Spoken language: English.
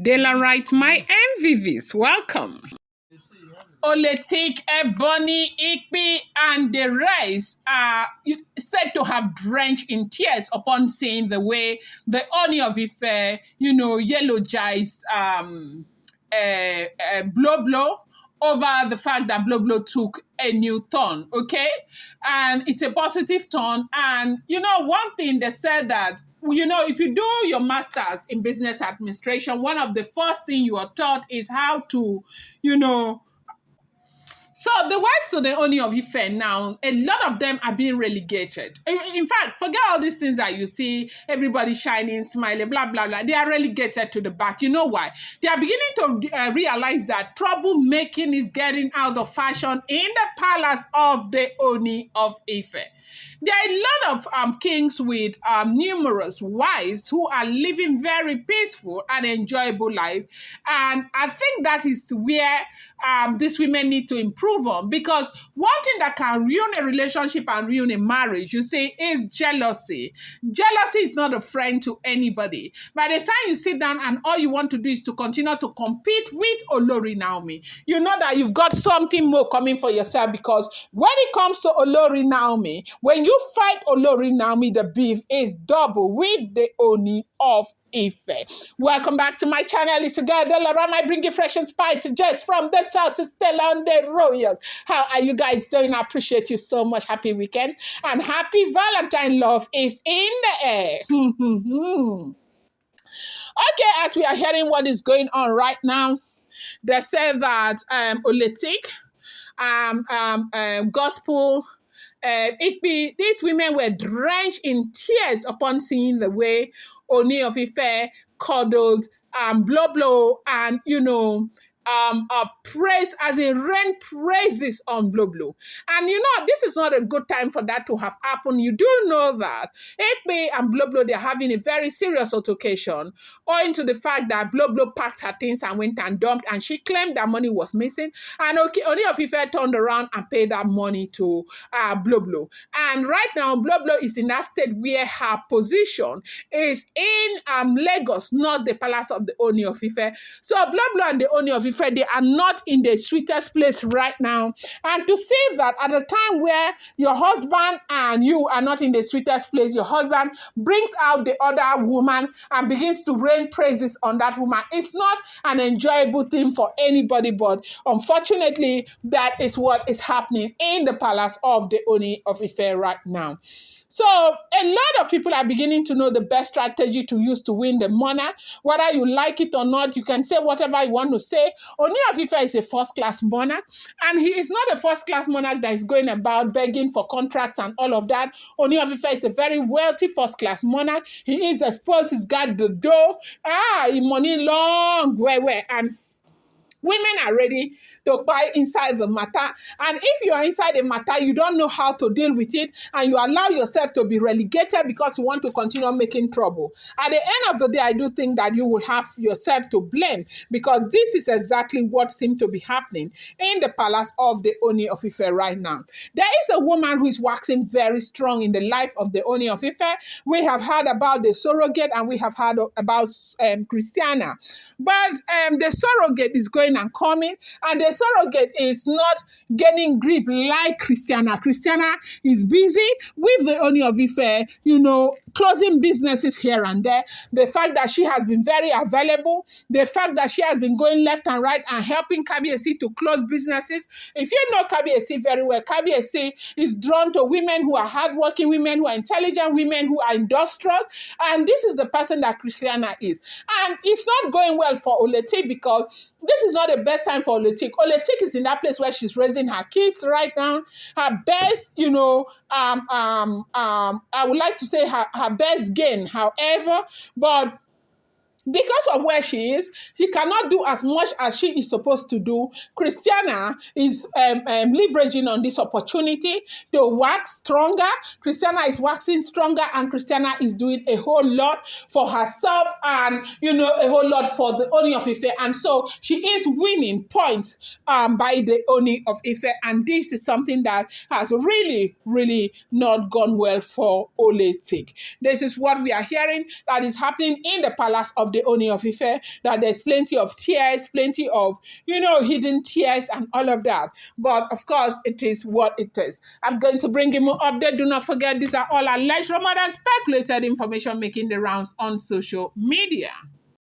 Daylight, my MVVs, welcome. Oletik, Ebony, Igbi, and the rest are said to have drenched in tears upon seeing the way the Ooni of Ife, eulogized Blow Blow over the fact that Blow Blow took a new turn, okay? And it's a positive turn. And, one thing they said that if you do your master's in business administration, one of the first things you are taught is how to, so the wives to the Ooni of Ife now, a lot of them are being relegated. In fact, forget all these things that you see, everybody shining, smiling, blah, blah, blah. They are relegated to the back. You know why? They are beginning to realize that troublemaking is getting out of fashion in the palace of the Ooni of Ife. There are a lot of kings with numerous wives who are living very peaceful and enjoyable life. And I think that is where these women need to improve on, because one thing that can ruin a relationship and ruin a marriage, you see, is jealousy. Jealousy is not a friend to anybody. By the time you sit down and all you want to do is to continue to compete with Olori Naomi, you know that you've got something more coming for yourself, because when it comes to Olori Naomi, when you fight Olori Naomi, the beef is double with the Ooni of Ife. Welcome back to my channel. It's a girl, Delaram. I bring you fresh and spicy just from the south. It's Stella on the Royals. How are you guys doing? I appreciate you so much. Happy weekend and happy Valentine. Love is in the air. Okay, as we are hearing what is going on right now, they say that Oletik, Gospel, Igbi, these women were drenched in tears upon seeing the way Ooni of Ife cuddled Blow Blow and, praise as in rain praises on Blow Blow. And this is not a good time for that to have happened. You do know that Igbi and Blow Blow, they're having a very serious altercation owing to the fact that Blow Blow packed her things and went and dumped, and she claimed that money was missing. And Ooni of Ife turned around and paid that money to Blow Blow. And right now, Blow Blow is in that state where her position is in Lagos, not the palace of the Ooni of Ife. So Blow Blow and the Ooni of Ife, they are not in the sweetest place right now. And to see that at a time where your husband and you are not in the sweetest place, your husband brings out the other woman and begins to rain praises on that woman, it's not an enjoyable thing for anybody. But unfortunately, that is what is happening in the palace of the Ooni of Ife right now. So a lot of people are beginning to know the best strategy to use to win the monarch. Whether you like it or not, you can say whatever you want to say. Ooni of Ife is a first-class monarch, and he is not a first-class monarch that is going about begging for contracts and all of that. Ooni of Ife is a very wealthy first-class monarch. He is exposed, he's got the dough, money long, where, and women are ready to buy inside the matter. And if you are inside the matter, you don't know how to deal with it, and you allow yourself to be relegated because you want to continue making trouble. At the end of the day, I do think that you will have yourself to blame, because this is exactly what seems to be happening in the palace of the Ooni of Ife right now. There is a woman who is waxing very strong in the life of the Ooni of Ife. We have heard about the surrogate, and we have heard about Christiana. But the surrogate is going and coming, and the surrogate is not gaining grip like Christiana. Christiana is busy with the Ooni of Ife, closing businesses here and there. The fact that she has been very available, the fact that she has been going left and right and helping Kabiyesi to close businesses. If you know Kabiyesi very well, Kabiyesi is drawn to women who are hardworking, women who are intelligent, women who are industrious, and this is the person that Christiana is. And it's not going well for Oletik, because this is not the best time for Oletik. Oletik is in that place where she's raising her kids right now. Her best, I would like to say her best gain, however, but because of where she is, she cannot do as much as she is supposed to do. Christiana is leveraging on this opportunity to wax stronger. Christiana is waxing stronger, and Christiana is doing a whole lot for herself and, a whole lot for the Ooni of Ife. And so she is winning points by the Ooni of Ife. And this is something that has really, really not gone well for Oletik. This is what we are hearing that is happening in the palace of of the Ooni of Ife, that there's plenty of tears, plenty of, hidden tears and all of that. But of course, it is what it is. I'm going to bring you more update. Do not forget, these are all alleged rumors and speculated information making the rounds on social media.